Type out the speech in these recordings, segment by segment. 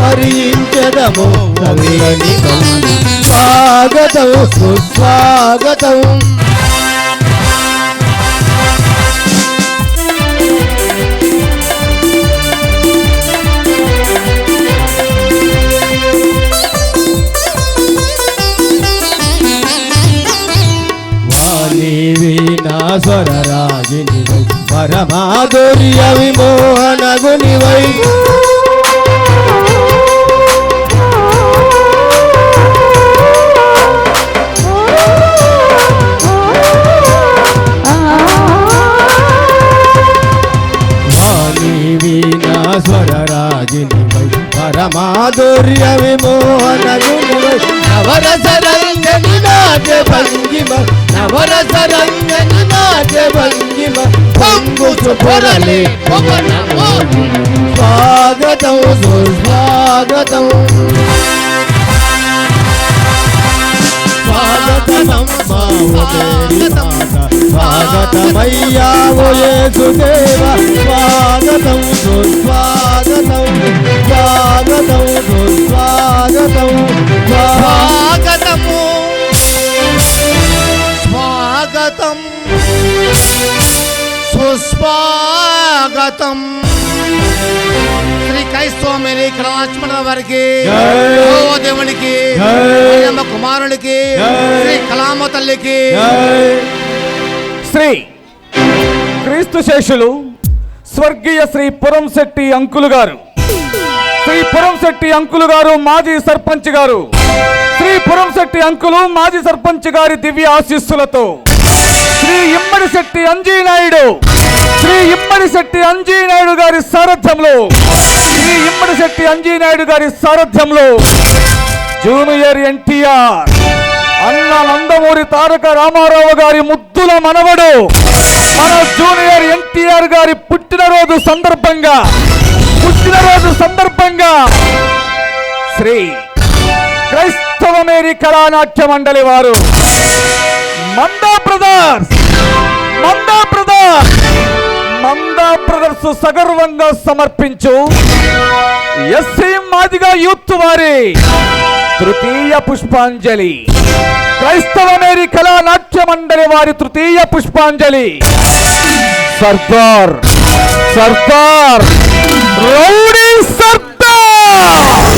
హరించదము రవిని స్వాగతం సుస్వాగతం వీణా స్వరరాజినివై పరమాధుర్య విమోహన గునివై వీణా స్వరరాజినివై పరమాధుర్య విమోహన గునివై నవరసరంగని నాట్య భంగిమ నవరసరంగని నాట్య భంగిమ పొంగుచు పొరలే స్వాగతం సుస్వాగతం స్వాగతమయ్యా ఓ యేసుదేవ స్వాగతం సుస్వాగతం స్వాగతం సుస్వాగతం స్వాగతము స్వాగతం సుస్వాగతం శ్రీ క్రైస్తవ మేరీ లక్ష్మణ వారికి దేవునికి కుమారునికి శ్రీ కళామ తల్లికి శ్రీ క్రీస్తు శేషులు స్వర్గీయ శ్రీ పురంశెట్టి అంకులు గారు, శ్రీ పురంశెట్టి అంకులు గారు మాజీ సర్పంచ్ గారు, శ్రీ పురంశెట్టి అంకులు మాజీ సర్పంచ్ గారి దివ్య ఆశీస్సులతో శ్రీ ఇమ్మడిశెట్టి అంజీనాయుడు, శ్రీ ఇమ్మడిశెట్టి అంజీనాయుడు గారి సారథ్యంలో, శ్రీ ఇమ్మడిశెట్టి అంజీనాయుడు గారి సారథ్యంలో జూనియర్ ఎన్టీఆర్ అన్న నందమూరి తారక రామారావు గారి ముద్దుల మనవడు మన జూనియర్ ఎన్టీఆర్ గారి పుట్టినరోజు సందర్భంగా శ్రీ క్రైస్తవ మేరీ కళానాట్య మండలి వారు మందా బ్రదర్స్ సగర్వంగా సమర్పించు ఎస్సీ మాదిగా యూత్ వారి తృతీయ పుష్పాంజలి, క్రైస్తవ మేరీ కళానాట్య మండలి వారి తృతీయ పుష్పాంజలి సర్దార్ రౌడీ సర్దార్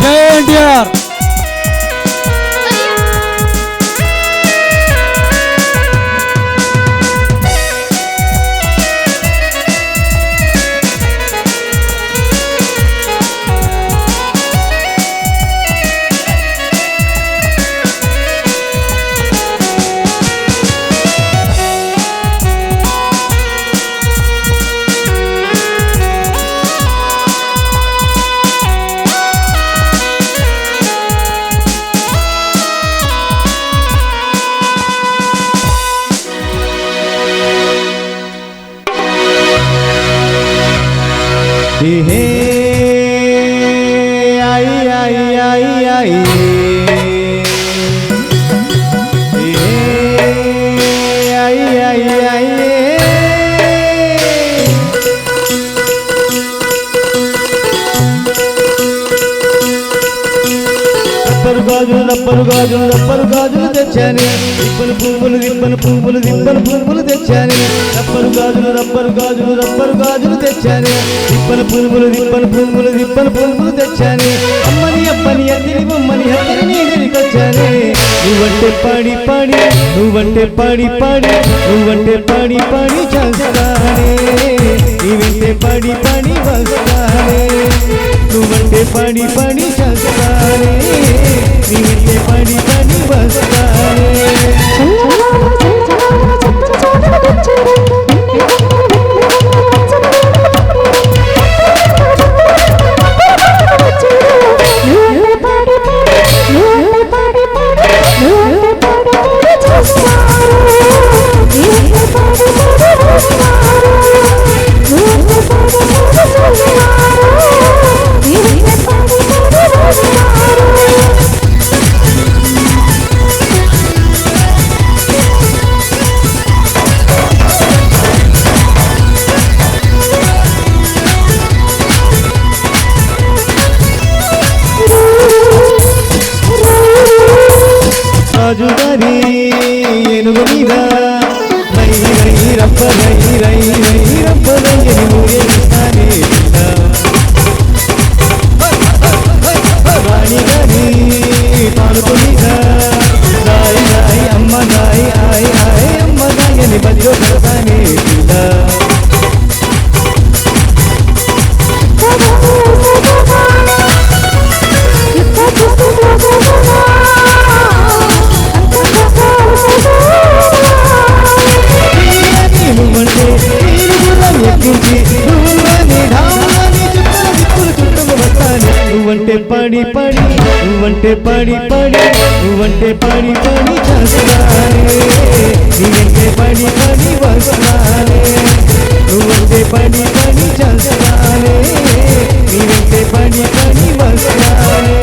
ఎన్టీఆర్ రబ్బరు గాజులు తెచ్చాను రిబ్బను పువ్వులు తెచ్చాను రబ్బరు గాజులు తెచ్చాను రిబ్బను పువ్వులు తెచ్చాను అమ్మని అద్దిని బొమ్మని హద్దిని నీళ్ళకొచ్చానే నువ్వంటే పాడి చేస్తానే నీ వెంటే పాడి వస్తానే నువ్వంటే పాడి చేస్తానే నీ వెంటే పాడి వస్తానే రాజుగారి ఏనుగు మీద రాణి గారి పాలుపు మీద అమ్మ దాయని బజ్జో కడతానే నువ్వంటే పాడి చేస్తానే నీ వెంటే పాడి వస్తానే నువ్వంటే పాడి చేస్తానే నీ వెంటే పాడి వస్తానే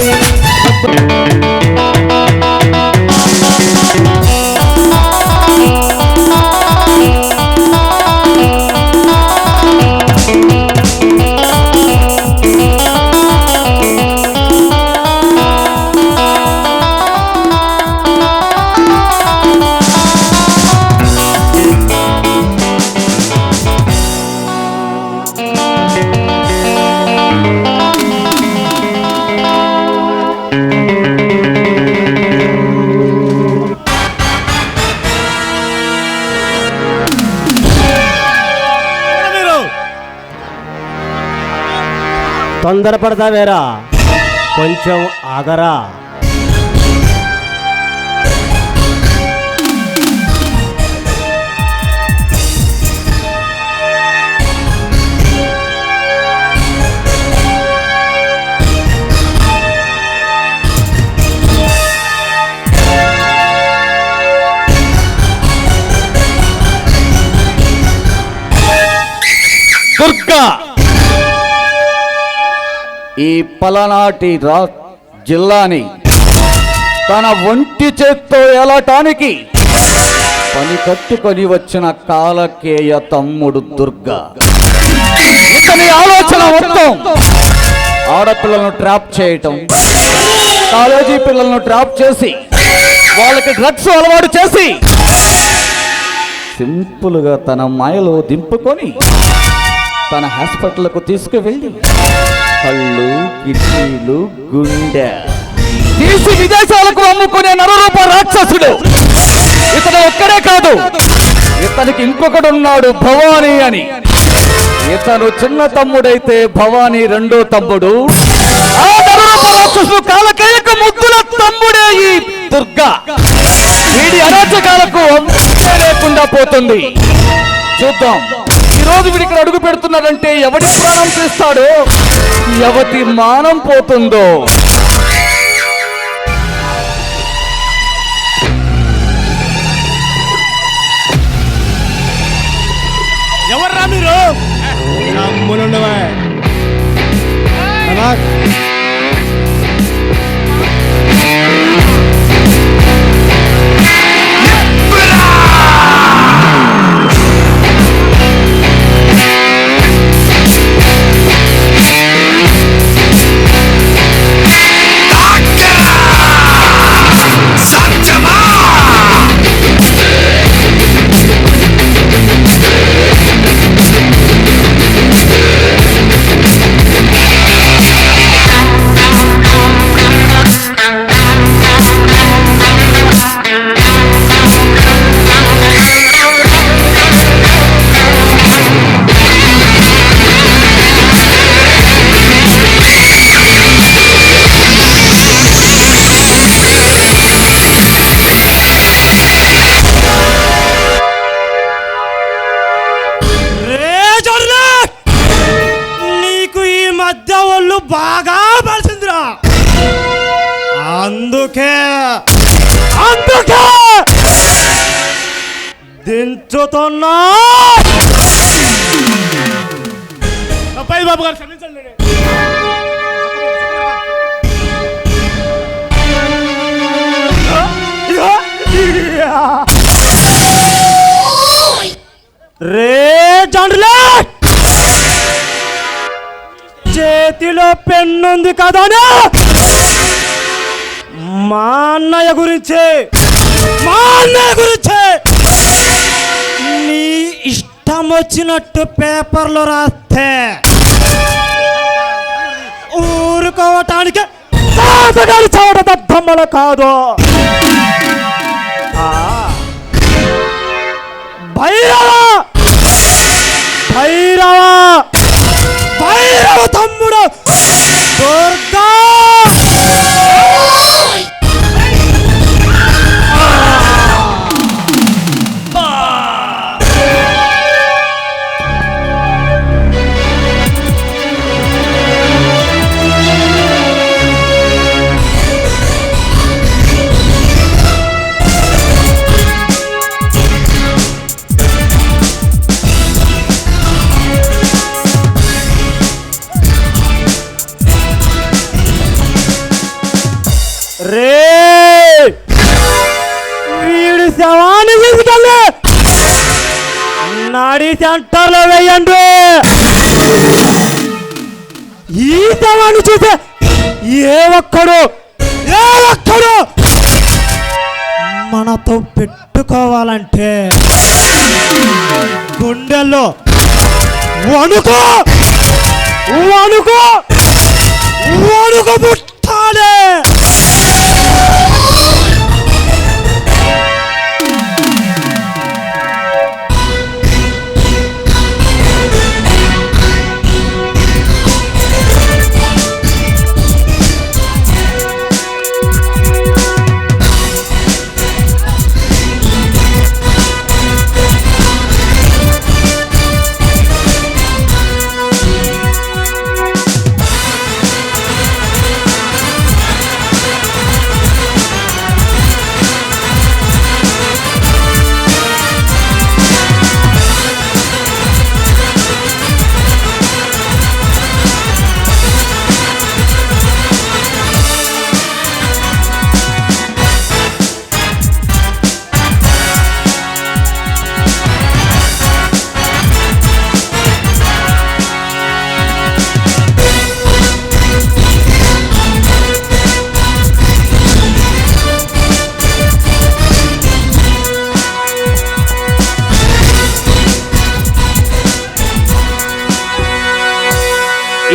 తొందరపడతావేరా కొంచెం ఆగరా దుర్గా ఈ పలనాటి జిల్లాని తన ఒంటి చేత్తో ఏలటానికి పని కట్టుకొని వచ్చిన కాలకేయ తమ్ముడు దుర్గా. ఇతని ఆలోచన మొత్తం ఆడపిల్లలను ట్రాప్ చేయటం, కాలేజీ పిల్లలను ట్రాప్ చేసి వాళ్ళకి డ్రగ్స్ అలవాటు చేసి సింపుల్గా తన మాయలో దింపుకొని తన హాస్పిటల్కు తీసుకువెళ్ళి కళ్ళు, కిడ్నీలు, గుండె తీసి విదేశాలకు అమ్ముకునే నరరూప రాక్షసుడు ఇతను ఒక్కడే కాదు, ఇతనికి ఇంకొకడున్నాడు భవానీ అని. ఇతను చిన్న తమ్ముడైతే భవానీ రెండో తమ్ముడు. ఆ నరరూప రాక్షసుడు కాలకేయకు ముద్దుల తమ్ముడే ఈ దుర్గా. వీడి అరాచకాలకు అంతే లేకుండా పోతుంది. చూద్దాం ఈ రోజు వీడి ఇక్కడ అడుగు పెడుతున్నాడంటే ఎవడి ప్రాణం తీస్తాడో, ఎవటి మానం పోతుందో. ఎవర్రా మీరు? నమ్మునుండవా బాగా పలిసిందిరా. అందుకే అందుకే దించుతున్నా. పై బాబు గారు క్షమించండి. రే జండ్లే, చేతిలో పెన్నుంది కదా మా అన్నయ్య గురించి నీ ఇష్టం వచ్చినట్టు పేపర్లో రాస్తే ఊరుకోవటానికి చవట దద్దమ్మలు కాదు. భైరవ తమ్ముడు దుర్గా. వీడి శవాన్ని తీసుకెళ్ళి నాడీ సెంటర్లో వేయండి. ఈ శవాన్ని చూసే ఏ ఒక్కడు మనతో పెట్టుకోవాలంటే గుండెల్లో వణుకు పుట్టాలి.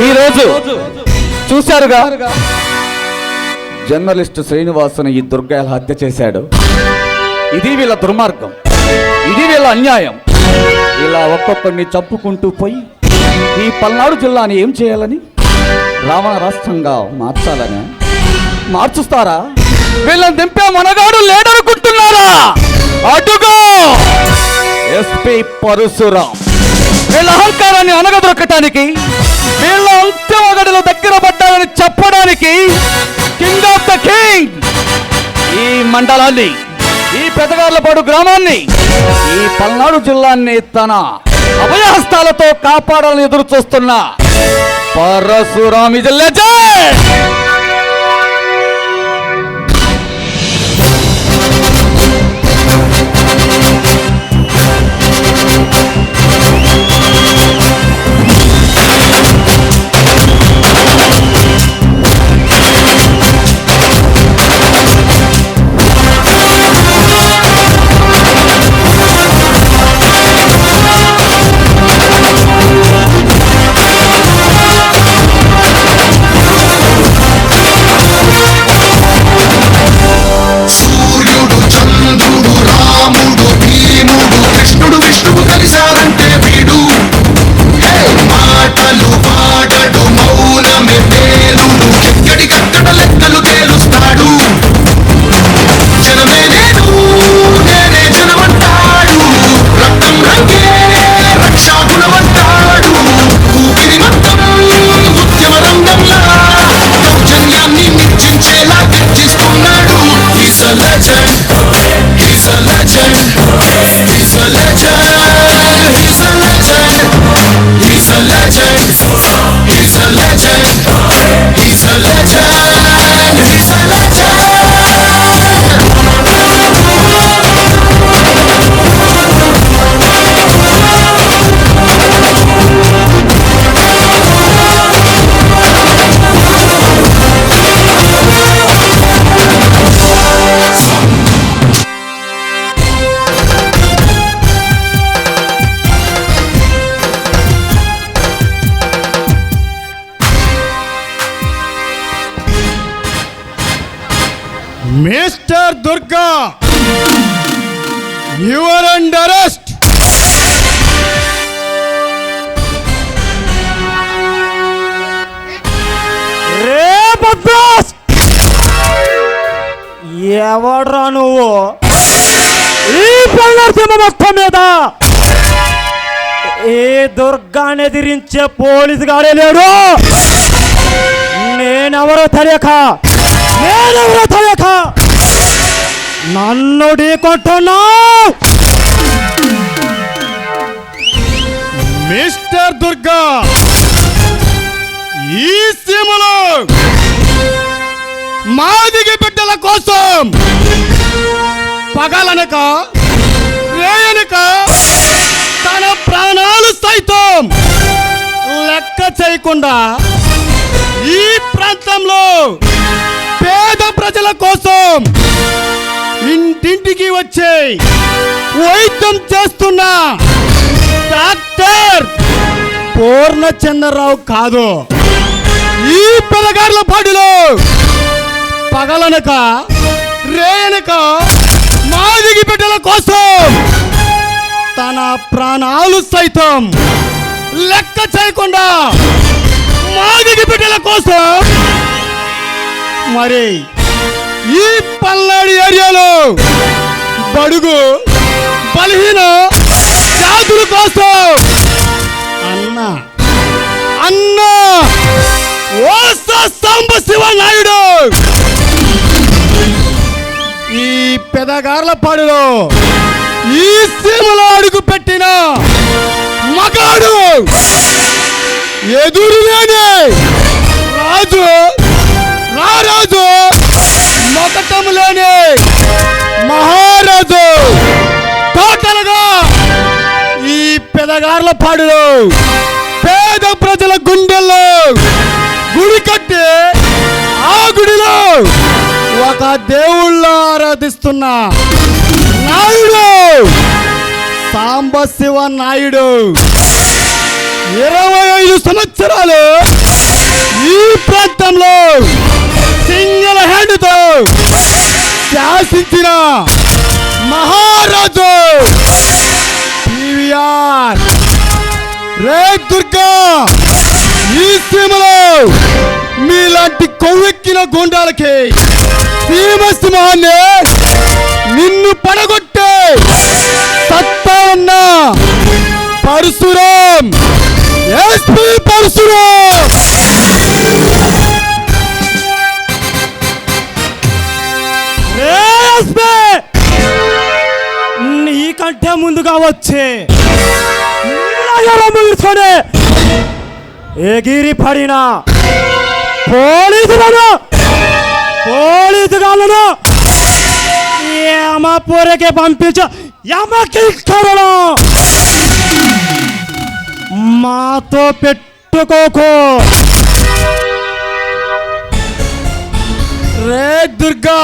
ఈ రోజు చూశారుగా, జర్నలిస్టు శ్రీనివాసుని ఈ దుర్గా ఎలా హత్య చేశాడు. ఇది వీళ్ళ దుర్మార్గం, ఇది వీళ్ళ అన్యాయం. ఇలా ఒక్కొక్కడిని చంపుకుంటూ పోయి ఈ పల్నాడు జిల్లాని ఏం చేయాలని, రావణ రాష్ట్రంగా మార్చాలని మార్చుస్తారా? వీళ్ళని దింపే మనగాడు లేడనుకుంటున్నారా? అటుగో ఎస్పీ పరశురాం. వీళ్ళ అహంకారాన్ని అనగదొక్కటానికి, వీళ్ళ అంత్యమగడిలో దగ్గర పడ్డారని చెప్పడానికి కింగ్ ఆఫ్ ద కింగ్ ఈ మండలాన్ని, ఈ పెదగార్లపాడు గ్రామాన్ని, ఈ పల్నాడు జిల్లాన్ని తన అభయహస్తాలతో కాపాడాలని ఎదురు చూస్తున్న Parashuram is legend. Mister Durga, you are under arrest. రే బద్మాష్! ఎవడ్రా నువ్వు? ఈ పల్లెసీమ మొత్తం మీద ఏ దుర్గాన్ని ఎదిరించే పోలీసు గాడే లేడు. నేనెవరో తెలియక నన్ను ఢీకొట్టున్నా. మిస్టర్ దుర్గా, ఈ సీమలో మాదిగ బిడ్డల కోసం పగలనక రేయనక తన ప్రాణాలు సైతం లెక్క చేయకుండా ఈ ప్రాంతంలో పేద ప్రజల కోసం ఇంటింటికి వచ్చి వైద్యం చేస్తున్న డాక్టర్ పూర్ణచంద్రరావు కాదు. ఈ పిల్లగారుల పాడులో పగలనక రేయనక మాదిగి బిడ్డల కోసం తన ప్రాణాలు సైతం లెక్క చేయకుండా మాదిగి బిడ్డల కోసం మరి ఈ పల్నాడు ఏరియాలో బడుగు బలహీన జాతుల కోసం అన్న ఓస సాంబశివ నాయుడు ఈ పెదగార్ల పాడులో ఈ సీమలో అడుగు పెట్టిన మగాడు, ఎదురులేని రాజు, రారాజు, మొకటం లేని మహారాజు. టోటల్గా ఈ పెదగార్ల పాడులో పేద ప్రజల గుండెల్లో గుడి కట్టి ఆ గుడిలో ఒక దేవుళ్ళ ఆరాధిస్తున్న నాయుడు సాంబశివ నాయుడు 25 సంవత్సరాలు ఈ ప్రాంతంలో సింగిల్ హ్యాండ్తో శాసించిన మహారాజు పివిఆర్. రే దుర్గా, ఈ సీమలో మీలాంటి కొవ్వెక్కిన గుండాలకి సీమ సింహాన్ని నిన్ను పడగొట్టే సత్తా ఉన్న పరశురాం, ఎస్పీ పరశురాం. నీకంటే ముందుగా వచ్చే ఎగిరి పడిన పోలీసుగాలను యమపురికి పంపించ యమకింకరులు మాతో పెట్టుకోకు. రే దుర్గా,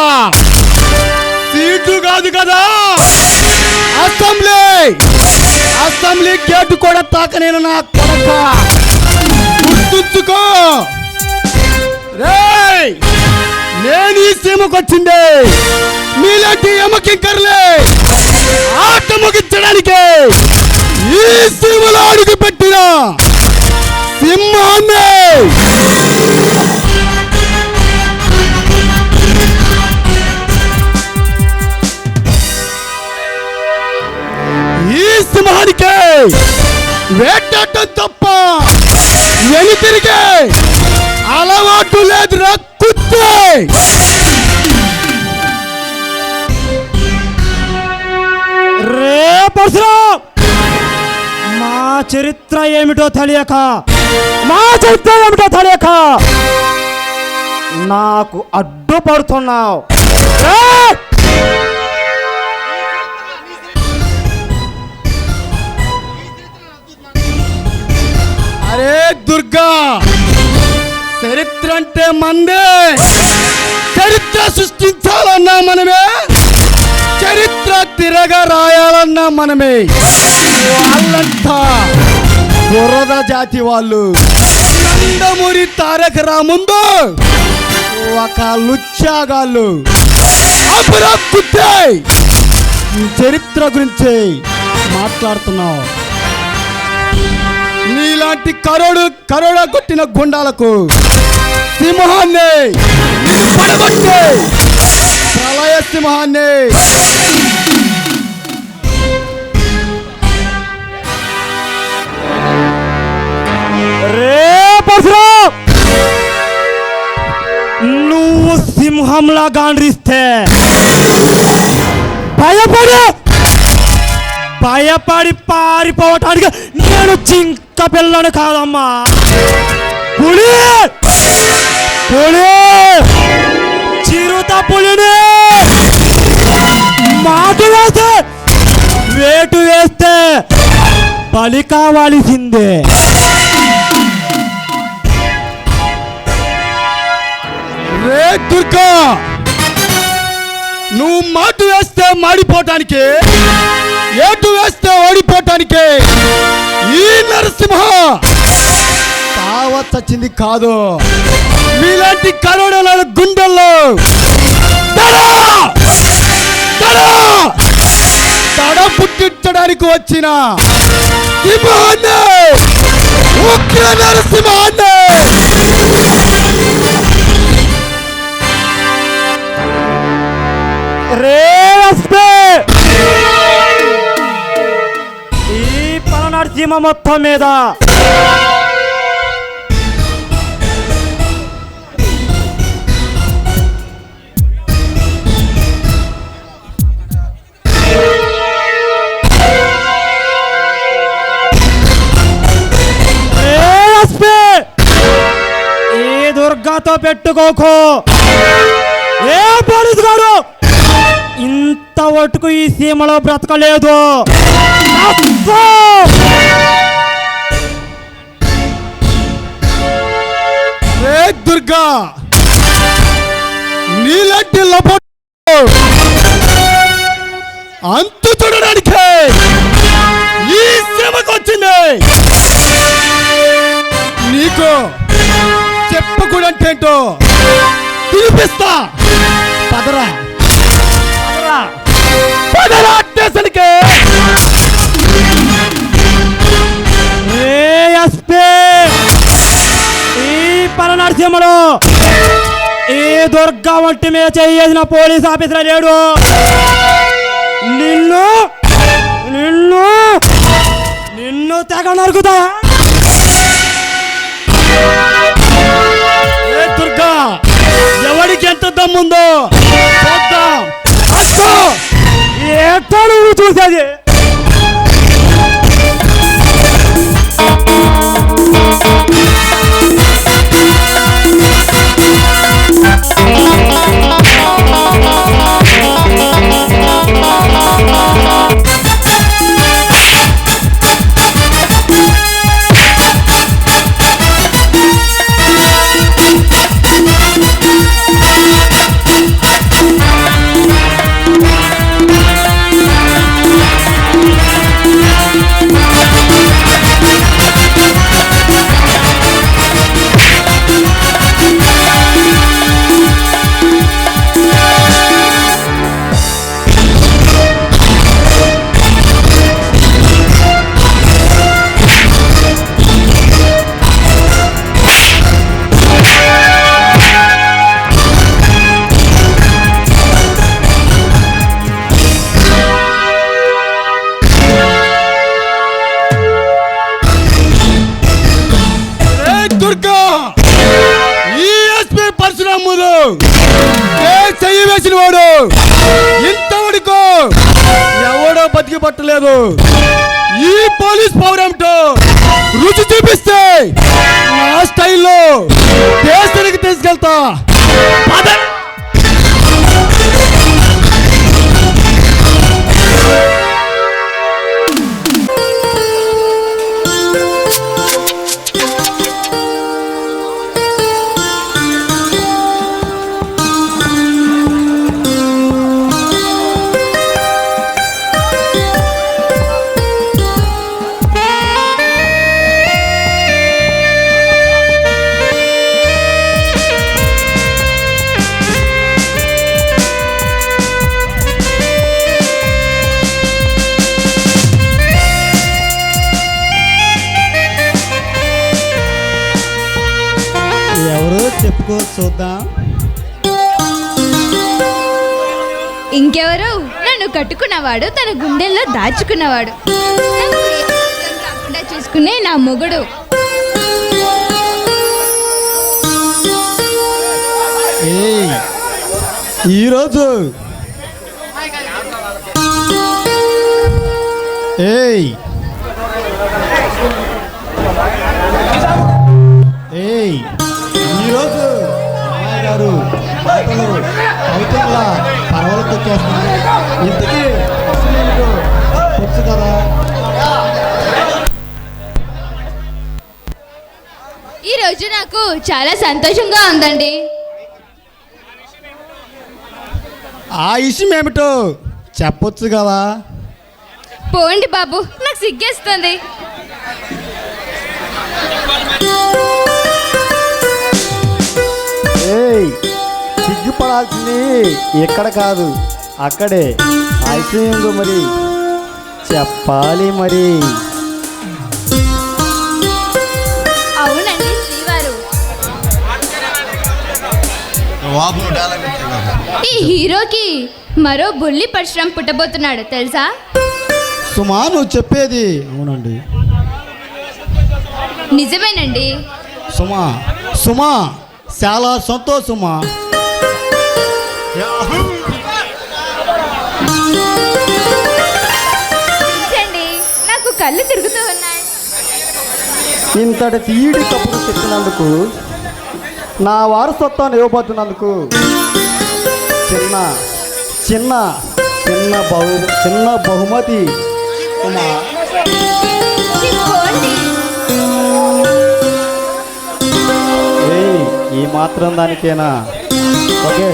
సీటు కాదు కదా అసెంబ్లీ గేటు కూడా తాకనేను నా కొడక, గుర్తుంచుకో. రేయ్, నేను ఈ సీమకు వచ్చింది మీలాంటి యమకింకర్లే ఆట ముగించడానికి. ఈ సీమలో అడుగు పెట్టిన సింహాన్ని ఈ సింహానికి వేటాడటం తప్ప వెను తిరిగే అలవాటు లేదు. రక్కుతే రే పరశురాం, మా చరిత్ర ఏమిటో తెలియక నాకు అడ్డుపడుతున్నావు. అరే దుర్గా, చరిత్ర అంటే మందే. చరిత్ర సృష్టించాలన్నా మనమే, చరిత్ర తిరగ రాయాలన్నా మనమే. వాళ్ళంతా బురద జాతి వాళ్ళు. నందమూరి తారక రాముందు ఒక లుచ్చాగాళ్ళు ఆపురా కుత్తే! నీ చరిత్ర గురించి మాట్లాడుతున్నావు. నీలాంటి కరోడా కొట్టిన గుండాలకు సింహాన్ని నిన్ను పడగొట్టే ప్రళయ సింహాన్ని రే పరశురాం, నువ్వు సింహంలా గాండ్రిస్తే భయపడి పారిపోవటానికి నేను జింక పిల్లను కాదమ్మా, పులి పులి చిరుత పులిని. మాటు వేస్తే వేటు వేస్తే బలి కావాల్సిందే. రే దుర్గా, నువ్వు మాటు వేస్తే మాడిపోవటానికి, ఏటు వేస్తే ఓడిపోవటానికి ఈ నరసింహ తావచ్చచ్చింది కాదు. మీలాంటి కరోనా గుండెల్లో తడ పుట్టించడానికి వచ్చిన సింహాన్ని, ఉగ్ర నరసింహాన్ని. ఈ పలనరసీమ మొత్తం మీద ఈ దుర్గాతో పెట్టుకోకు. ఏ పోలీసు గారు ఇంత ఒట్టుకు ఈ సీమలో బ్రతకలేదు. రే దుర్గా, నీలాంటి లపో అంతు చూడడానికి ఈ సీమకు వచ్చింది. నీకు చెప్పకూడంటే ఏంటో తినిపిస్తా. పదరా పదరా స్టేషన్కి. ఈ పలనరసీమలో ఈ దుర్గా వంటి మీద చేసిన పోలీస్ ఆఫీసర్ లేడు. నిన్ను నిన్ను నిన్ను తెగ నరుకుతా. ఏ దుర్గా, ఎవరికి ఎంత దమ్ముందో చూద్దాం. ఎట్టా నువ్వు చూసేది? చెయ్యి వేసిన వాడు ఇంతవరకు ఎవడో బతికి పట్టలేదు. ఈ పోలీస్ పవర్ ఏమిటో రుచి చూపిస్తే నా స్టైల్లో దేశానికి తీసుకెళ్తా. ఎవరో చెప్పుకో చూద్దాం. ఇంకెవరు? నన్ను కట్టుకున్నవాడు, తన గుండెల్లో దాచుకున్నవాడు, నాకు ఏ కష్టం రాకుండా చూసుకునే నా మొగుడు. ఏయ్, ఈరోజు ఏయ్ ఏయ్ ఈరోజు అమ్మాయి గారు ఆటలు అవుతుందా పర్వాలతో చేస్తున్నారు. ఇంతకీ అసలు ఏమిటో తెలుసు కదా. ఈ రోజు నాకు చాలా సంతోషంగా ఉందండి. ఆ విషయం ఏమిటో చెప్పొచ్చు కదా. పోండి బాబు, నాకు సిగ్గేస్తుంది. ఏయ్, సిగ్గుపడాల్సింది ఎక్కడ కాదు అక్కడే. ఆ విషయం ఏందో మరి చెప్పాలి మరి. అవునండి శ్రీవారు, ఈ హీరోకి మరో బుల్లి పరశురాం పుట్టబోతున్నాడు తెలుసా? సుమా నువ్వు చెప్పేది అవునండి. నిజమేనండి. సుమా సుమా చాలా సంతోషమా. ఏంటండి, నాకు కళ్ళు తిరుగుతూ ఉన్నాయి. ఇంతటి తీడి కప్పుడు చెప్పినందుకు, నా వారసత్వాన్ని ఇవ్వబోతున్నందుకు చిన్న చిన్న చిన్న బహుమతి సుమా. పోండి. ఏయ్, ఈ మాత్రం దానికేనా? ఓకే.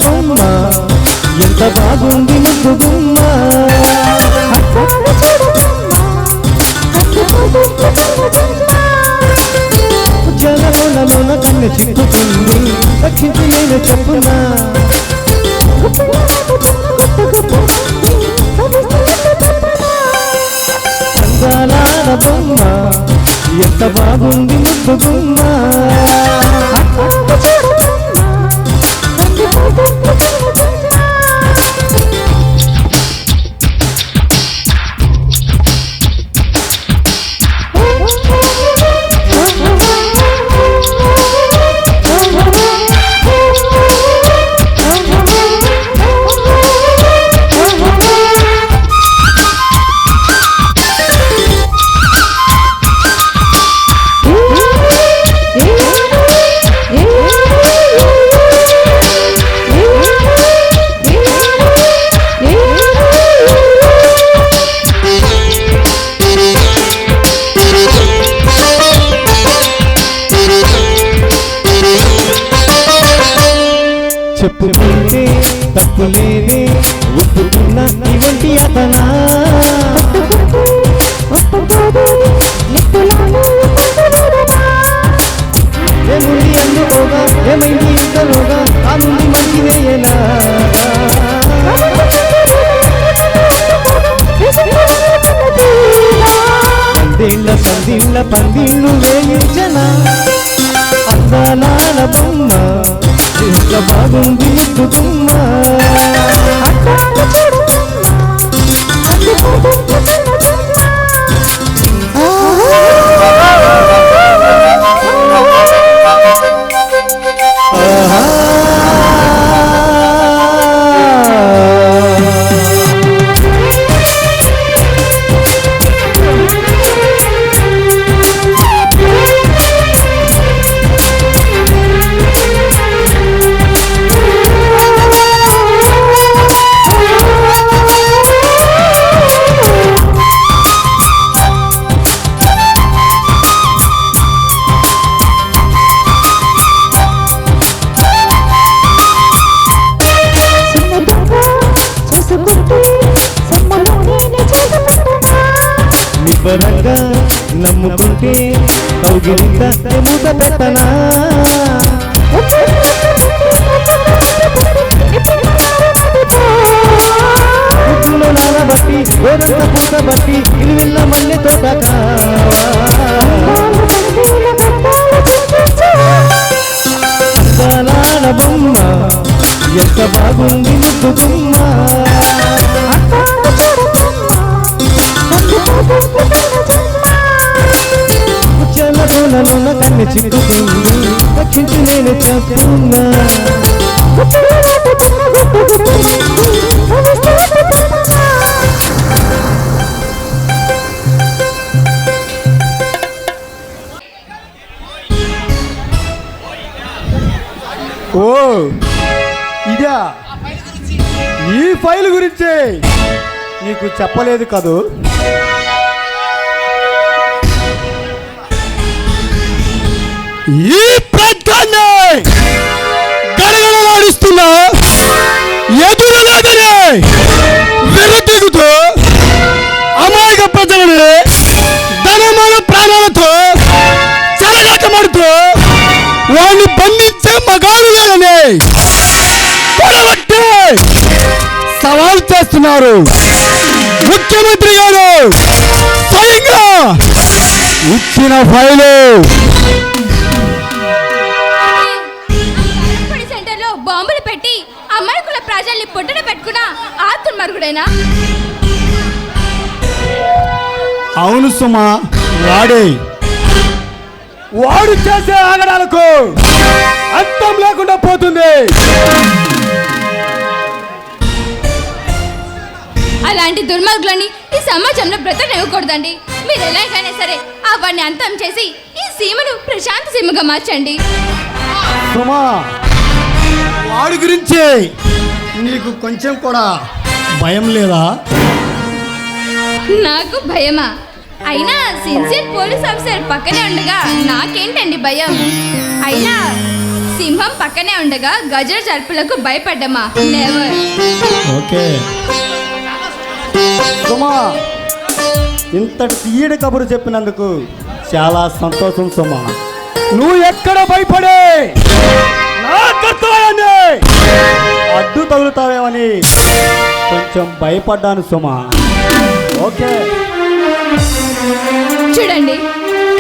బొమ్మ ఎంత బాగుంది ముద్దు బొమ్మ. జలములలోన కన్ను చిక్కుతుంది, రక్షించి నేను చెప్పునా. అందాల బొమ్మ ఎంత బాగుంది ముద్దు బొమ్మ. చెప్పుకుంటే తప్పులేని ఒప్పుకున్న ఇవంటి అతనా. ఏముంది అందుకోగా, ఏమైంది ఇంతలోగా, ఆ నుండి మంచిదేనా. సందిళ్ళ పందిళ్ళు వేయించనా. అందాల బొమ్మ ఎంత బాగుంది ముద్దు బొమ్మ. నిబ్బరంగా నమ్ముకుంటే కౌగిలింత మూత పెట్టనా ముద్దులో నానబట్టి ఓరంత పూత బట్టి ఇరువిల్ల మల్లె తోట అందాల బొమ్మ ఎంత బాగుంది ముద్దు బొమ్మ ముచ్చలలోన కన్ను చిక్కుతుంది దక్కించి నేను చెప్తున్నా ఓ ఇదా ఈ ఫైల్ గురించే నీకు చెప్పలేదు కదూ ఈ ప్రాంతాన్ని గడగడలాడిస్తున్నా ఎదురులాగానే వెర్రతీగుతూ అమాయక ప్రజలని ధనమాన ప్రాణాలతో చెలగాటమాడుతూ వాడిని బంధించే మగాడు లేదని కొడబట్టి సవాల్ చేస్తున్నారు ముఖ్యమంత్రి గారు స్వయంగా ఇచ్చిన ఫైలు. సెంటర్లో బాంబులు పెట్టి అమాయకుల ప్రజల్ని పొట్టన పెట్టుకున్న ఆత్మర్గుడేనా? అవును సుమా, వాడు చేసే ఆగడాలకు అంతం లేకుండా పోతుంది. అలాంటి దుర్మార్గులని ఈ సమాజంలో బ్రతకనివ్వకూడదండి. మీరు ఎలాగైనా సరే ఆ వాడిని అంతం చేసి ఈ సీమను ప్రశాంత సీమగా మార్చండి. సుమా, వాడి గురించి నీకు కొంచెం కూడా భయం లేదా? నాకు భయమా? అయినా సిన్సియర్ పోలీస్ ఆఫీసర్ పక్కనే ఉండగా నాకేంటండి భయం? అయినా సింహం పక్కనే ఉండగా గజల జరుపులకు భయపడ్డమా? నెవర్. ఓకే సుమా, ఇంతటి తీయడి కబురు చెప్పినందుకు చాలా సంతోషం సుమా. నువ్వు ఎక్కడ భయపడే నా కర్తవ్యాన్ని అడ్డు తగులుతావేమని కొంచెం భయపడ్డాను సుమా. ఓకే చూడండి,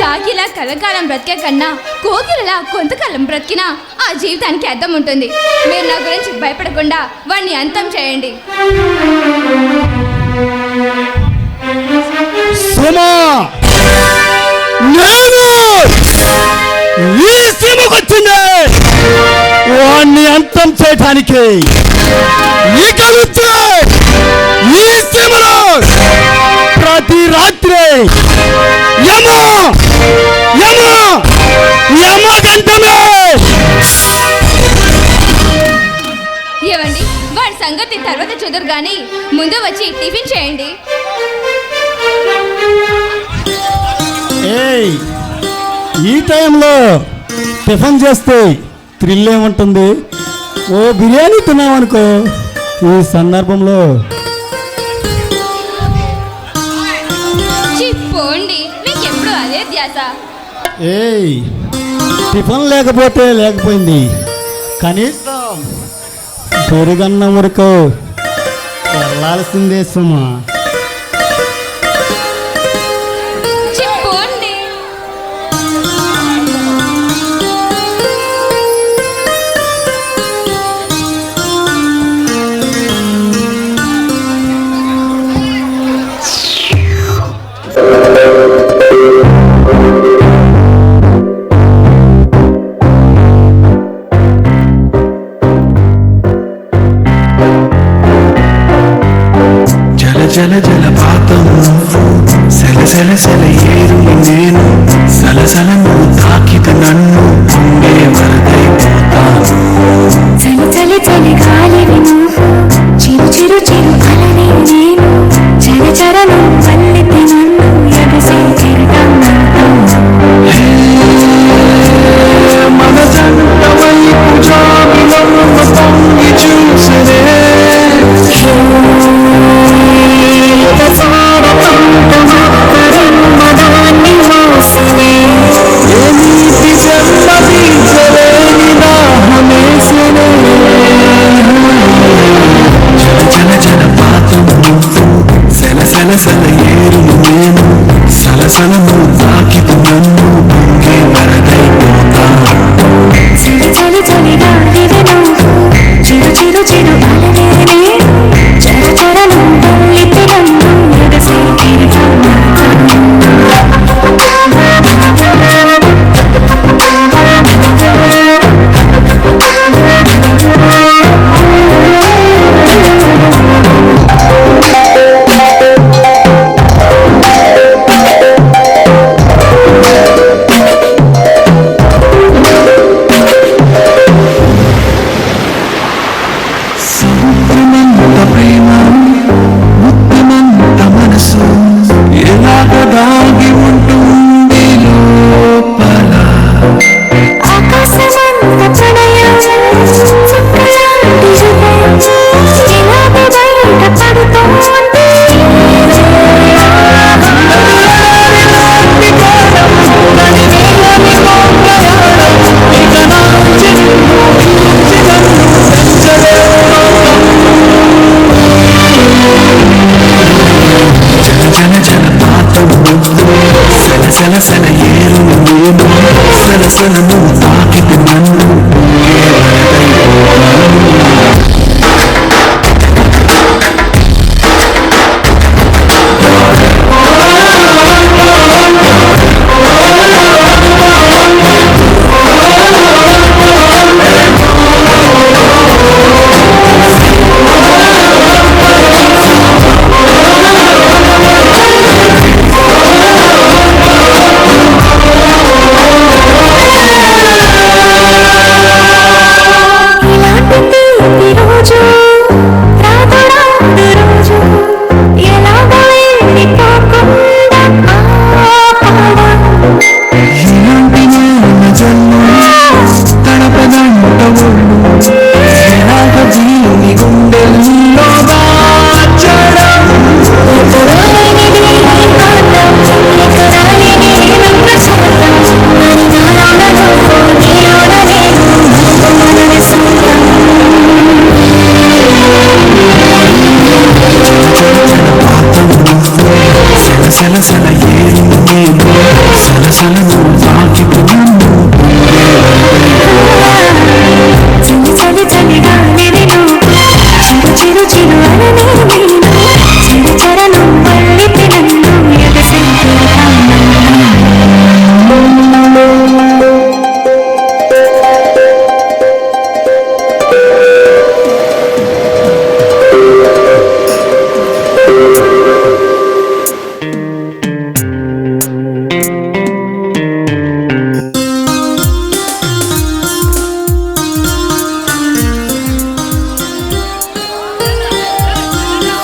కాకిలా కలకాలం బ్రతికే కన్నా కోకిలలా కొంతకాలం బ్రతికినా ఆ జీవితానికి అర్థం ఉంటుంది. మీరు నా గురించి భయపడకుండా వాడిని అంతం చేయండి. సుమా, నేను ఈ సీమకొచ్చింది వాణ్ణి అంతం చేయటానికి. ఇక నుంచి ఈ సీమలో ప్రతి రాత్రి యమగంటమే. ఏవండి, వాడి సంగతి తర్వాత చూద్దరు కానీ ముందు వచ్చి టిఫిన్ చేయండి. ఏయ్, ఈ టైంలో టిఫిన్ చేస్తే థ్రిల్ ఏముంటుంది? ఓ బిర్యానీ తిన్నామనుకో ఈ సందర్భంలో. పోండి, మీకు ఎప్పుడు అదే ధ్యాస. ఏయ్, టిఫిన్ లేకపోతే లేకపోయింది, కనీసం పెరుగన్నం వరకు వెళ్ళాల్సిందే సుమా. పోండి. జల జలపాతం సెల సెల ఏరు నేను సలసలను తాకిత నన్ను పొంగే వరదైపోతాను. చలి చలి చలి గాలివి నువ్వు, చిరు చిరు చిరు అలనే నేను, చర చరను వల్లితి నన్ను ఎగసే కెరటం మన జంట వైపు జాబిలమ్మ పొంగి చూసనే. సార పంట సలసల ఏరు నేను సలసలను తాకితు నన్ను చలి చలి చలిగా నేను చిరు చిరు చిరు అలనే నేను చర చరణం వల్లితే నన్ను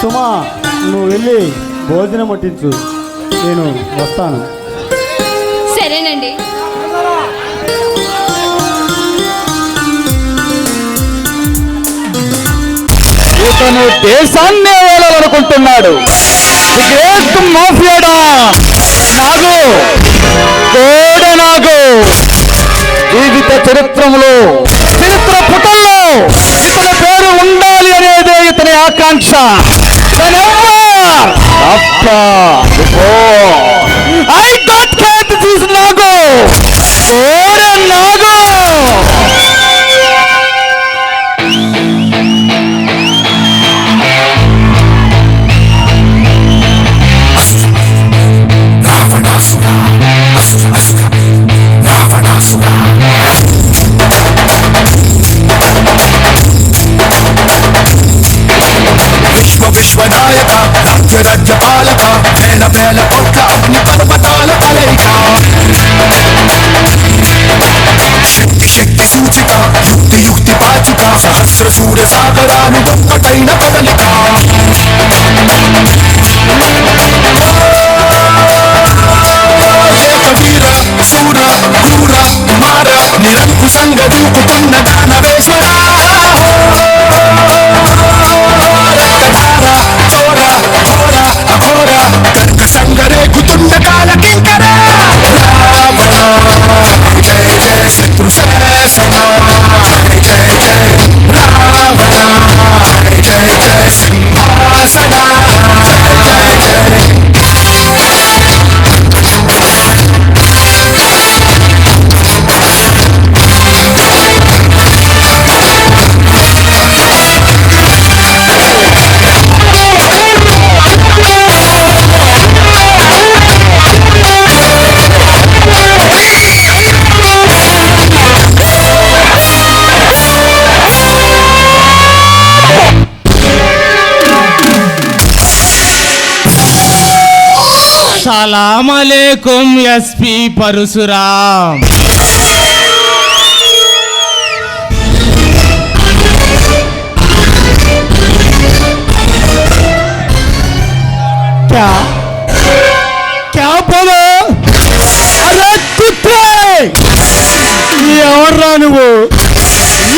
సుమా, నువ్వు వెళ్ళి భోజనం వడ్డించు, నేను వస్తాను. సరేనండి. ఇతను దేశాన్నే వేయాలనుకుంటున్నాడు. మాఫియాడా నాగు కోడ నాగు. జీవిత చరిత్రములో చరిత్ర పుటల్లో ఇతని పేరు ఉండాలి అనేదే ఇతని ఆకాంక్ష. I don't care this is Nagu కోడ నాగు. విశ్వనాయక రాజ్య రాజ్యపాలక వేల వేల కోట్ల అగ్ని పర్వతాల కలయిక శక్తి శక్తి సూచిక యుక్తి యుక్తి పాచిక సహస్ర సూర్య సాగరాలు ఒక్కటైన కదలిక ఏకవీర శూర క్రూర కుమార నిరంకుశంగా దూకుతున్న దానవేశ్వర సంగరేగుతున్న కాల కింకర రావణ జయ జయ శత్రు శాసన జయ జయ రావణ జయ జయ సింహాసన జయ జయ సలాం అలైకుం ఎస్పీ పరశురామ్. క్యా బోలో? అరే కుత్తే, ఎవర్రా నువ్వు?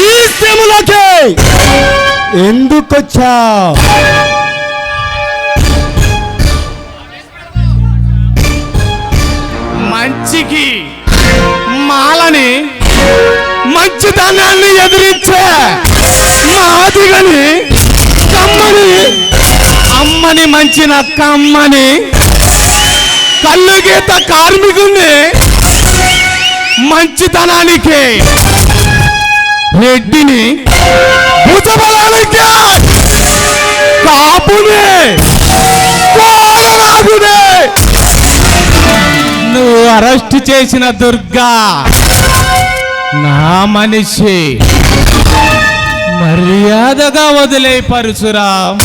ఈ స్థిములకి ఎందుకొచ్చావు? మంచికి మాలని మంచితనాన్ని ఎదిరించే మాదిగని కమ్మని అమ్మని మంచిన కమ్మని కళ్ళు గీత కార్మికుని మంచితనానికి రెడ్డిని భుజబలానికి కాపుని కోడనాగుని నువ్వు అరెస్ట్ చేసిన దుర్గా నా మనిషి. మర్యాదగా వదిలే పరశురాం.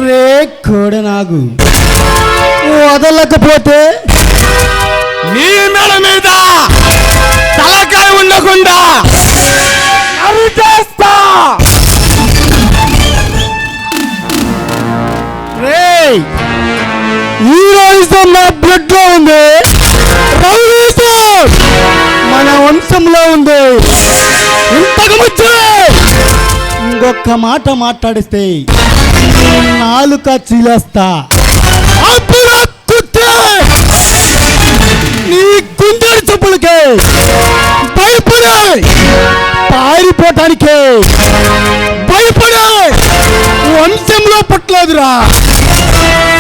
రే కోడనాగు, వదలకపోతే నీ మెడ మీద తలకాయ ఉండకుండా నరికేస్తా. ఈ రోజు నా బ్లడ్ లో ఉంది, మన వంశంలో ఉంది. ఇంతకు ముందు ఇంకొక మాట మాట్లాడిస్తే నాలుక చీలేస్తా. నీ గుండెడి చెప్పులకి భయపడే పారిపోవటానికి లేదురా.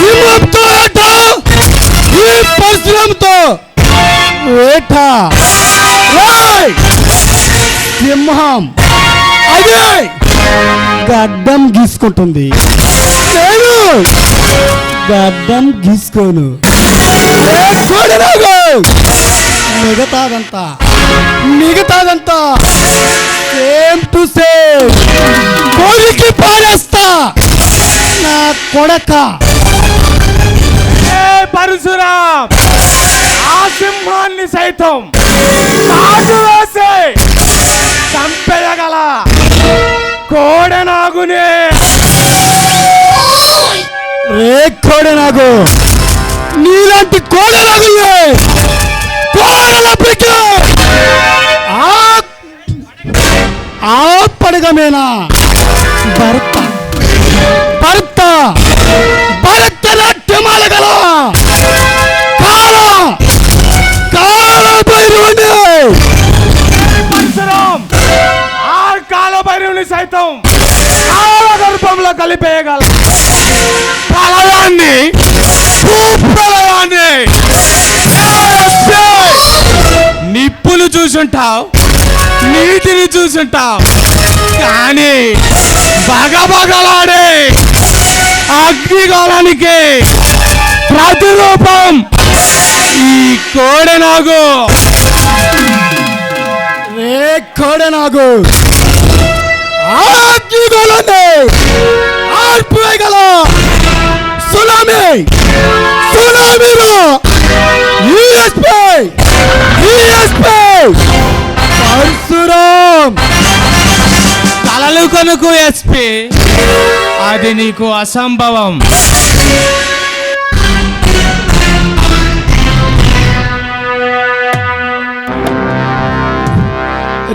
సింహంతో ఏట, ఈ పరశురాముతో ఏట. రేయ్! సింహం అదే గడ్డం గీసుకుంటుంది, నేను గడ్డం గీసుకోను. మిగతాదంతా సేమ్ టు సేమ్ కోరికి పారేస్తా నా కొడక. పరశురాం, ఆ సింహాన్ని సైతం కాటు వేసి చంపేయగల కోడెనాగునే. రే కోడెనాగు, నీలాంటి కోడెనాగులే కోడల పిక్క ఆ పడగమేనా భర్త భర్త భరతనాట్యమాలగల కాలభైరవుని. పరశురాం, ఆ కాలభైరవుని సైతం కాలగర్భంలో కలిపేయగల ప్రళయాన్ని, భూప్రళయాన్ని. నిప్పులు చూసుంటావు, నీటిని చూసుంటావు, కానీ బగబగలాడే అగ్నిగోళానికి ప్రతిరూపం ఈ కోడెనాగు. రే కోడెనాగు, అగ్నిగోళాన్ని ఆర్పివేయగల సునామీ, సునామీలో పరశురాం. కలలు కొనుకు ఎస్పీ, అది నీకు అసంభవం.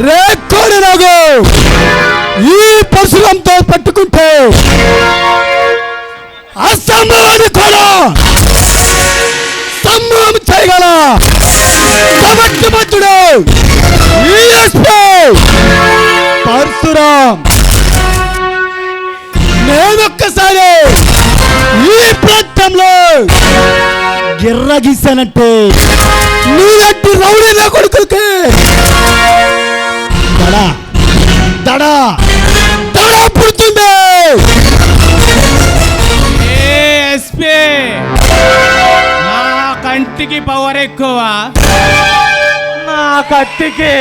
రే కోడెనాగు, ఈ పరశురాంతో పట్టుకుంటే అసంభవాన్ని కూడా సంభవం చేయగల సమర్థవంతుడు పరశురాం. నేనొక్కసారి ఈ ప్రాంతంలో గిర్రగీశానంటే నీలాంటి రౌడీల కొడుకులకి దడా దడా దడా పుడుతుంది. ఎస్పీ, నా కంటికి పవర్ ఎక్కువ, నా కత్తికి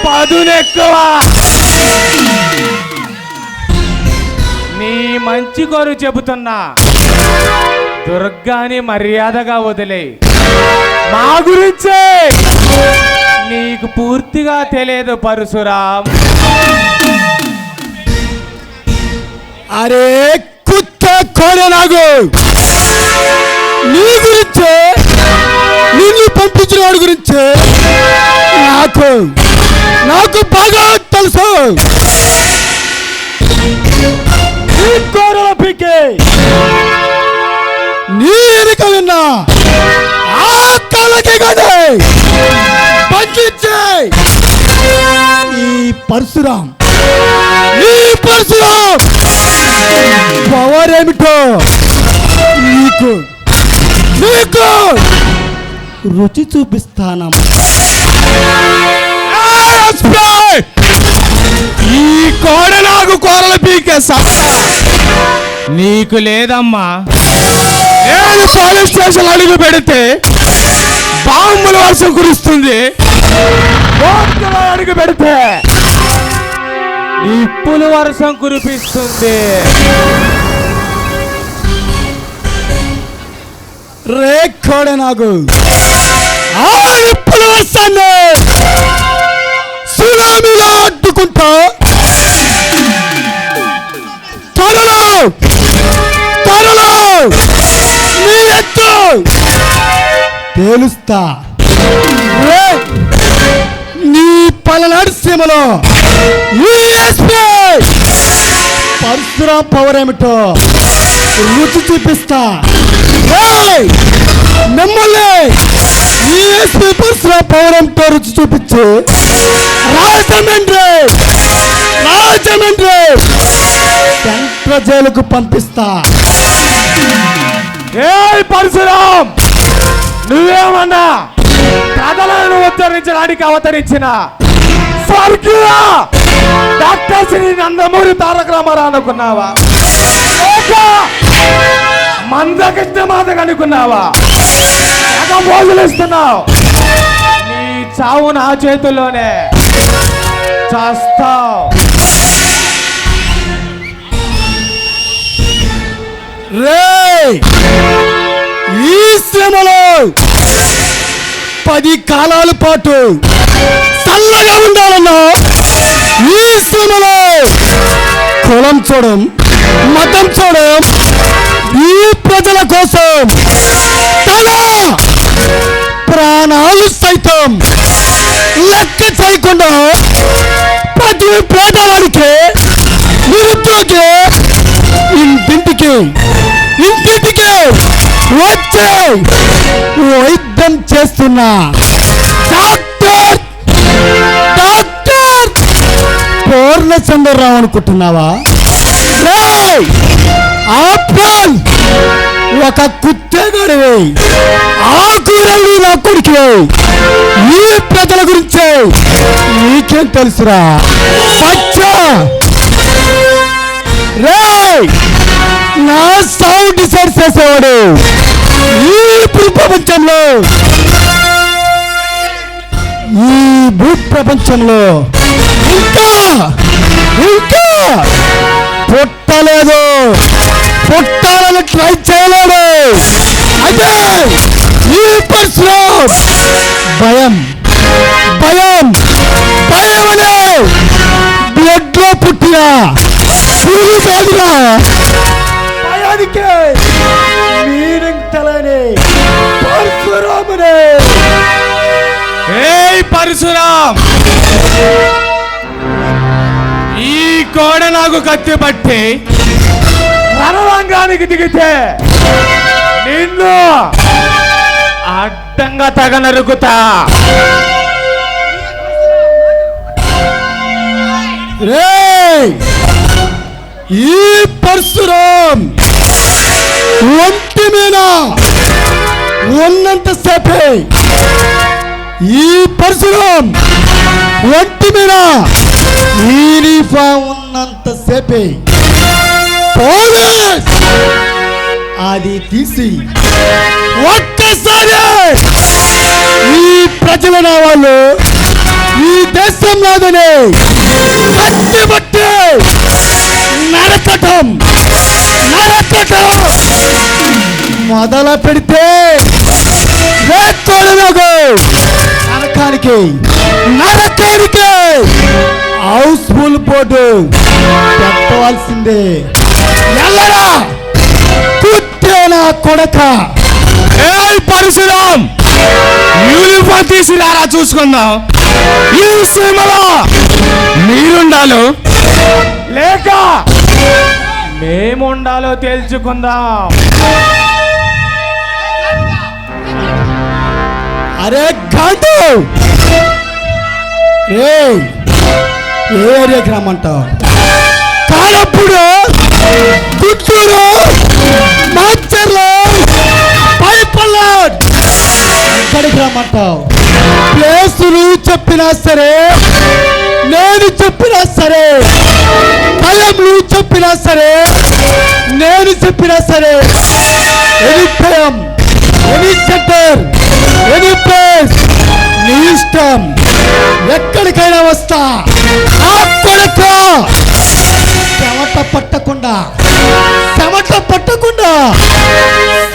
పదునెక్కువ. నీ మంచి కోరు చెబుతున్నా, దుర్గాని మర్యాదగా వదిలే. మా గురించే నీకు పూర్తిగా తెలియదు పరశురాం. అరే కుత్త కోడెనాగు, నీ గురించే, నిన్ను పంపించిన వాడి గురించే నాకు బాగా తెలుసు. ఈ కోడల పీకే నీ ఎన్నిక విన్నా ఆ కాలకే కానీ పంపించే ఈ పరశురాం, ఈ పరశురాం పవర్ ఏమిటో నీకు నీకు రుచి చూపిస్తాను. ఈ కోడెనాగు కోరలు పీకే నీకు లేదమ్మా. నేను పోలీస్ స్టేషన్ అడుగు పెడితే బాంబుల వర్షం కురుస్తుంది, అడుగు పెడితే నిప్పుల వర్షం కురిపిస్తుంది. రే కోడెనాగు, ఆ నిప్పుల వర్షాన్ని సునామీగా అడ్డుకుంటా త్వరలో త్వరలో నీ ఎత్తు తేలుస్తా. నీ పలనాడు సీమలో పరశురాం పవర్ ఏమిటో రుచి చూపిస్తా. మిమ్మల్ని ఈఎస్పీ పరశురాం పవర్ ఏమిటో రుచి చూపించి రాజమండ్రి రాజమండ్రి జైలుకు పంపిస్తా. ఏ పరశురాం, నువ్వేమన్నా ప్రజలను ఉద్ధరించడానికి అవతరించిన స్వర్గీయ డాక్టర్ శ్రీ నందమూరి తారక రామారావు అనుకున్నావా? లేక మందకృష్ణ మాతగా అనుకున్నావా? మోజులిస్తున్నావు. నీ చావు నా చేతుల్లోనే. చేస్తావు. రేయ్, ఈ శ్రమలో 10 కాలాల పాటు చల్లగా ఉండాలన్నా ఈ శ్రమలో కులం చూడం, మతం చూడం, ఈ ప్రజల కోసం తల ప్రాణాలు సైతం లెక్క చేయకుండా ప్రతి పేదవాడికి, నిరుద్యోగి ఇంటింటికి వచ్చే వైద్యం చేస్తున్నా డాక్టర్ పూర్ణచంద్రరావు అనుకుంటున్నావా? ఆపల్ ఒక కుత్తేగాడివి, ఆకురవి నా కొడుకువి. ఈ ప్రజల గురించే నీకేం తెలుసురా పచ్చా? నా సౌండ్ డిసైడ్ చేసేవాడు ఈ భూప్రపంచంలో, ఈ భూప్రపంచంలో ఇంకా పుట్టలేదు, పుట్టాలని ట్రై చేయలేడు. అదే ఈ పరశురాం భయం అనే బ్లడ్ లో పుట్టిన భయానికి మీనింగ్ తెలియని పరశురామునే. ఏయ్ పరశురాం, ఈ కోడ నాకు కత్తి పట్టి రణరంగానికి దిగితే నిన్ను అడ్డంగా తగ నరుకుతా. రేయ్, ఈ పరశురాం ఒంటి మీద ఉన్నంతసేపే, ఈ పరశురాం ఒంటి మీద యూనిఫామ్ ఉన్నంతసేపే పోలీస్ అది తీసి ఒక్కసారి ఈ ప్రజల నా వాళ్ళు, ఈ దేశం నాదని కట్టిబట్టి నరకటం మొదలు పెడితే నరకానికి హౌస్ఫుల్ బోర్డు పెట్టవలసిందే. ఎల్లరా కుట్టేనా కొడక. ఏయ్ పరశురాం, యూనిఫామ్ తీసి రారా చూసుకుందాం. ఈ సీమలో మీరుండాలో లేక మేముండాలో తేల్చుకుందాం. అరే గాండు, ఏ ఏరియాకి రమ్మంటావు? కానప్పుడు గుంటూరు, మాచర్లు, పైపల్లా ఎక్కడికి రమ్మంటావు? ప్లేసులు చెప్పినా సరే, నేను చెప్పినా సరే, టైంలు చెప్పినా సరే, నేను చెప్పినా సరే, any time, any centre, any place, నీ ఇష్టం, ఎక్కడికైనా వస్తా. ఆ కొడుక చెమట పట్టకుండా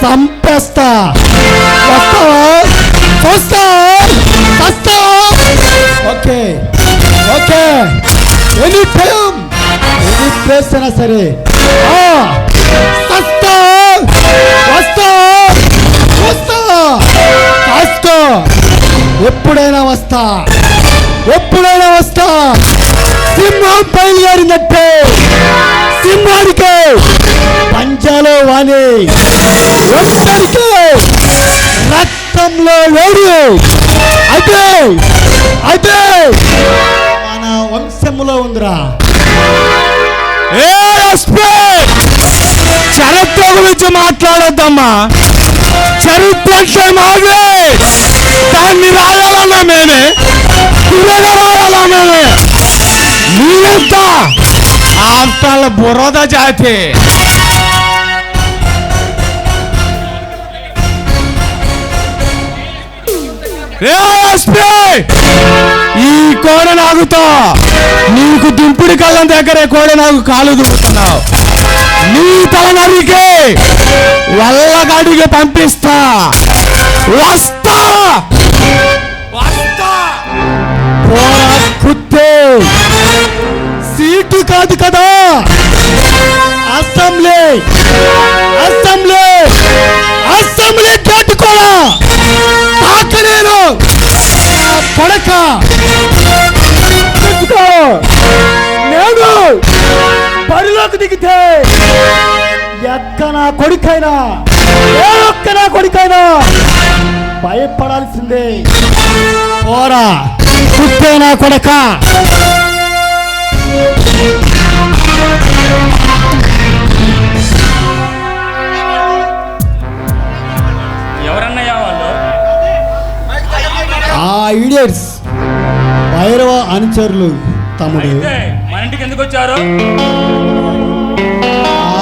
చంపేస్తా. వస్తావా? Okay, any time, any place అయినా సరే వస్తా. ఎప్పుడైనా వస్తా. సింహం బయలుదేరిందంటే సింహానికి పంజాలో వాణి, ఒక్కడికి రక్తంలో వేడి. అదే మన వంశంలో ఉందిరా. ఏ చరిత్ర గురించి మాట్లాడొద్దమ్మా. చరిత్ర అంటే మాదే, దాన్ని రాయాలన్నా మేమే, రాయాలా మేమే. మీరెంత ఆఫ్టర్ బురద జాతి. ఈ కోడనాగుతో నీకు దింపుడి కళ్ళం దగ్గరే కోడనాగు కాలు దువ్వుతున్నావు. నీ తల నరికి వల్లగాడికి పంపిస్తా. వస్తా వస్తా. కుత్తే సీటు కాదు కదా, అసెంబ్లీ అసెంబ్లీ అసెంబ్లీ గేటు కూడా తాకలేను కొడక. నేను బరిలోకి దిగితే ఎక్కనా కొడుకైనా, ఏ ఒక్కనా కొడుకైనా భయపడాల్సిందే. పోరా కుట్టేనా కొడక. ఎవరన్నయ్యా వాళ్ళు? ఆ ఇడియట్స్ భైరవ అనుచరులు తమ్ముడు. మన ఇంటికి ఎందుకు వచ్చారు?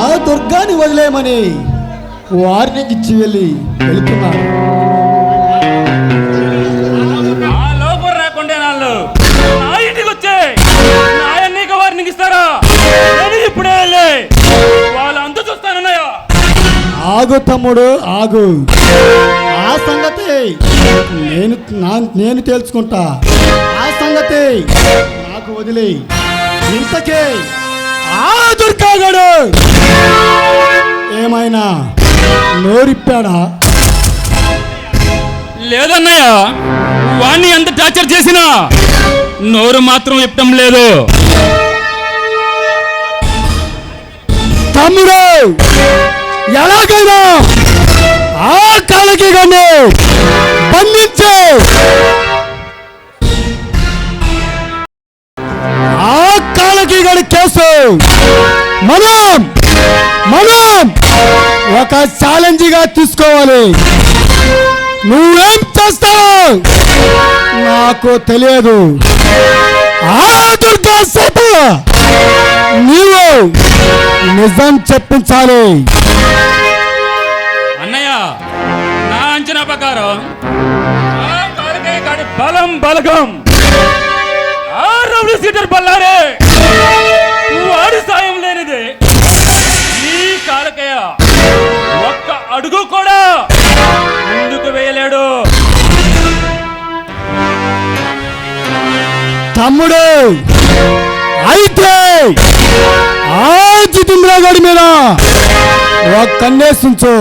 ఆ దుర్గాన్ని వదిలేయమని వార్నింగ్ ఇచ్చి వెళ్తున్నారు. ఆ లోపల రాకుండా నాళ్ళు నా ఇంటికి వచ్చే నాయన్నీక వార్నింగ్ ఇస్తారా? ఇప్పుడే వెళ్ళి వాళ్ళు అంత చూస్తానన్నయ్యా. ఆగు తమ్ముడు ఆగు. ఆ సంగతి నేను తేల్చుకుంటా. ఆ సంగతి నాకు వదిలే. ఇంతకే ఆ దుర్గాగడు ఏమైనా నోరిప్పాడా? లేదన్నయ్య, వాణ్ణి ఎంత టార్చర్ చేసినా నోరు మాత్రం ఇప్పటం లేదు. తమ్ముడు ఎలాగైనా ఆ కాళ్ళకి కానీ బంధించు. ఆ కాళ్ళకి గడి కేసు మనం ఒక ఛాలెంజ్గా తీసుకోవాలి. నువ్వేం చేస్తావు నాకు తెలియదు. ఆ దుర్గా సత నీవు నిజం చెప్పించాలి. అన్నయ్య, నా అంచనా ప్రకారం ఆ కాలకయ్య గాడి బలం బలగం ఆ రౌడీ సీటర్ బల్లారే వాడి సాయం లేనిది ఈ కాలకయ్య ఒక్క అడుగు కూడా ముందుకు వేయలేడు. తమ్ముడు అయితే ఆ జితేంద్రగడి మీద ఒక కన్నేసించు.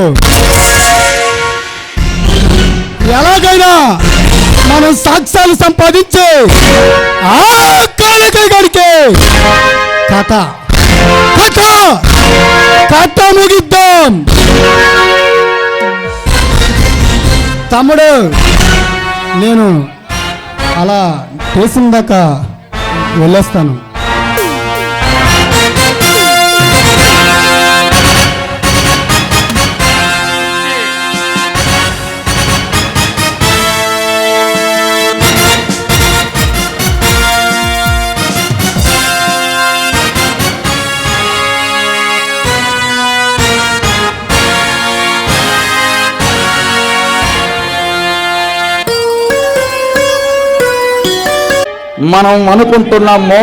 ఎలాగైనా మనం సాక్ష్యాలు సంపాదించి ఆ కాళకయ్య గారికి కథ కథ కథ ముగిద్దాం. తమ్ముడు నేను అలా స్టేషన్ దాకా వెళ్ళొస్తాను. మనం అనుకుంటున్న